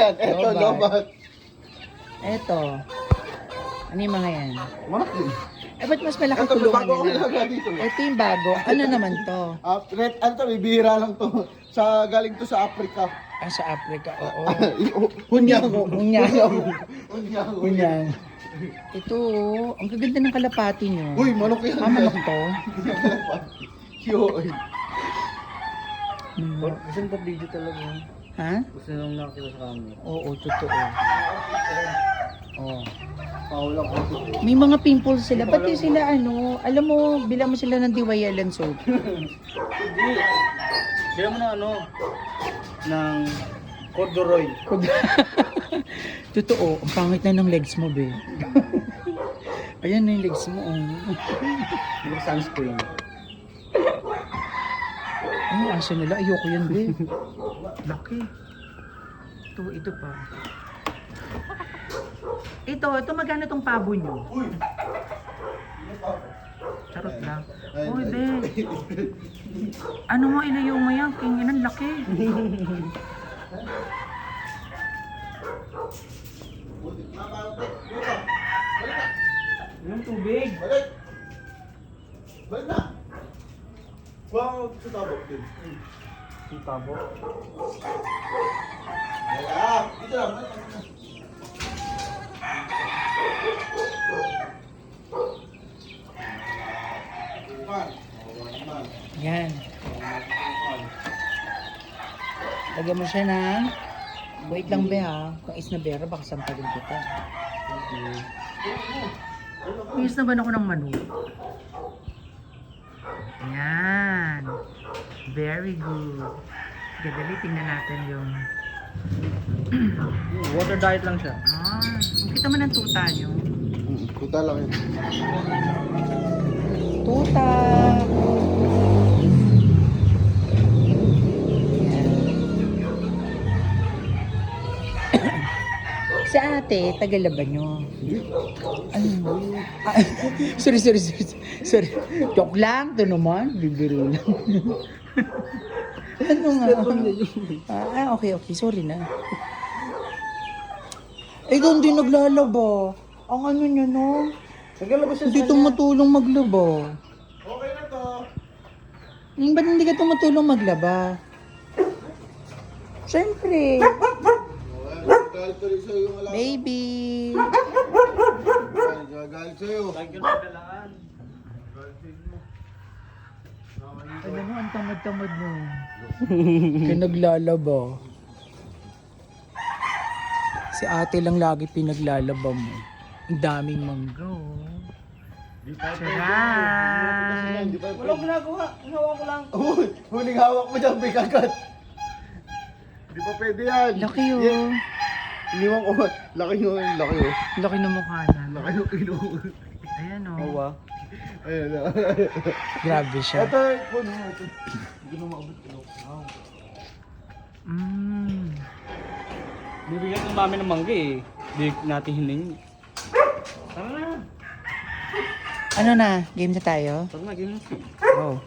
Eto, lobat. Eto. Ano yung mga yan? Manok din. Eh, ba't mas malaki Ito, may kulungan bago ako nila? nilaga dito. Ito yung bago. Ano naman to? Ano to, bibihira lang to. Galing to sa Africa. Ah, sa Africa, oo. Hunyango. Hunyango. Hunyango. Hunyango. Ito, ang gaganda ng kalapati nyo. Uy, manok yan. Manok to? Yoy. Gusto nung pa-video talaga. Ha? Gusto nung nakakita sa camera. Oo, totoo. Oo. Paula ko. May mga pimples sila. Pati sila ano, alam mo, bilang mo sila ng Diwayalan soap. Hindi. Kaya mo na ano, ng corduroy. Totoo, ang pangit na ng legs mo, be. Ayan na yung legs mo, oh. Yung sunscreen. Ano aso nila? Ayoko yan, be. Laki. Ito pa. Ito magkano tong pabo nyo? Uy. Charot lang. Uy, be. Ano mo, ilayo mo yan? Kinginan, laki. Yung tubig. Balik. Balik na. Wow, sa tabok din. Yung tabo. Ayan, dito lang. Yan. Lagyan mo siya ng... Wait lang, be, ha. Kung is na bera, baka sampagin kita. Is na ba ako ng manok? Yan. Very good. Gadali, tingnan natin yung... Water diet lang siya. Kita mo ng tuta nyo. Kuta lang yun. Tuta! Si ate, Tagalaban nyo. Ano? Sorry. Joke lang, ito naman. Bibiro lang. Ano nga? Okay. Sorry na. Ikaw hindi naglalaba. Ang ano nyo, no? Naglalabas siya Hindi tumutulong maglaba. Okay na to. Ba't hindi ka tumutulong maglaba? Siyempre. Galit pa rin sa'yo yung alaga. Baby. Galit sa'yo. Lagi ka nagdalaan. Alam mo, ang tamad-tamad mo. Kaya naglalaba. Si ate lang lagi pinaglalaba mo. Ang daming mangga, oh. Charan! Wala akong ginagawa. Hinawa ko lang. Uy, huling hawak mo dyan, may kagat. Di pa pwede yan. Laki, oh. Yan. Iniwan ko. Laki yun, laki yun. Laki na mukha na. Laki yung ino. Ayan, oh. Hawa. Ayan na. Grabe siya. Ito, phone mo. Ito. Hindi ko na maabot. Bibigyan ng mami ng mangga eh. Hindi natin hiningi. Tara na. Ano na? Game na tayo? Tara na, game na. Oh.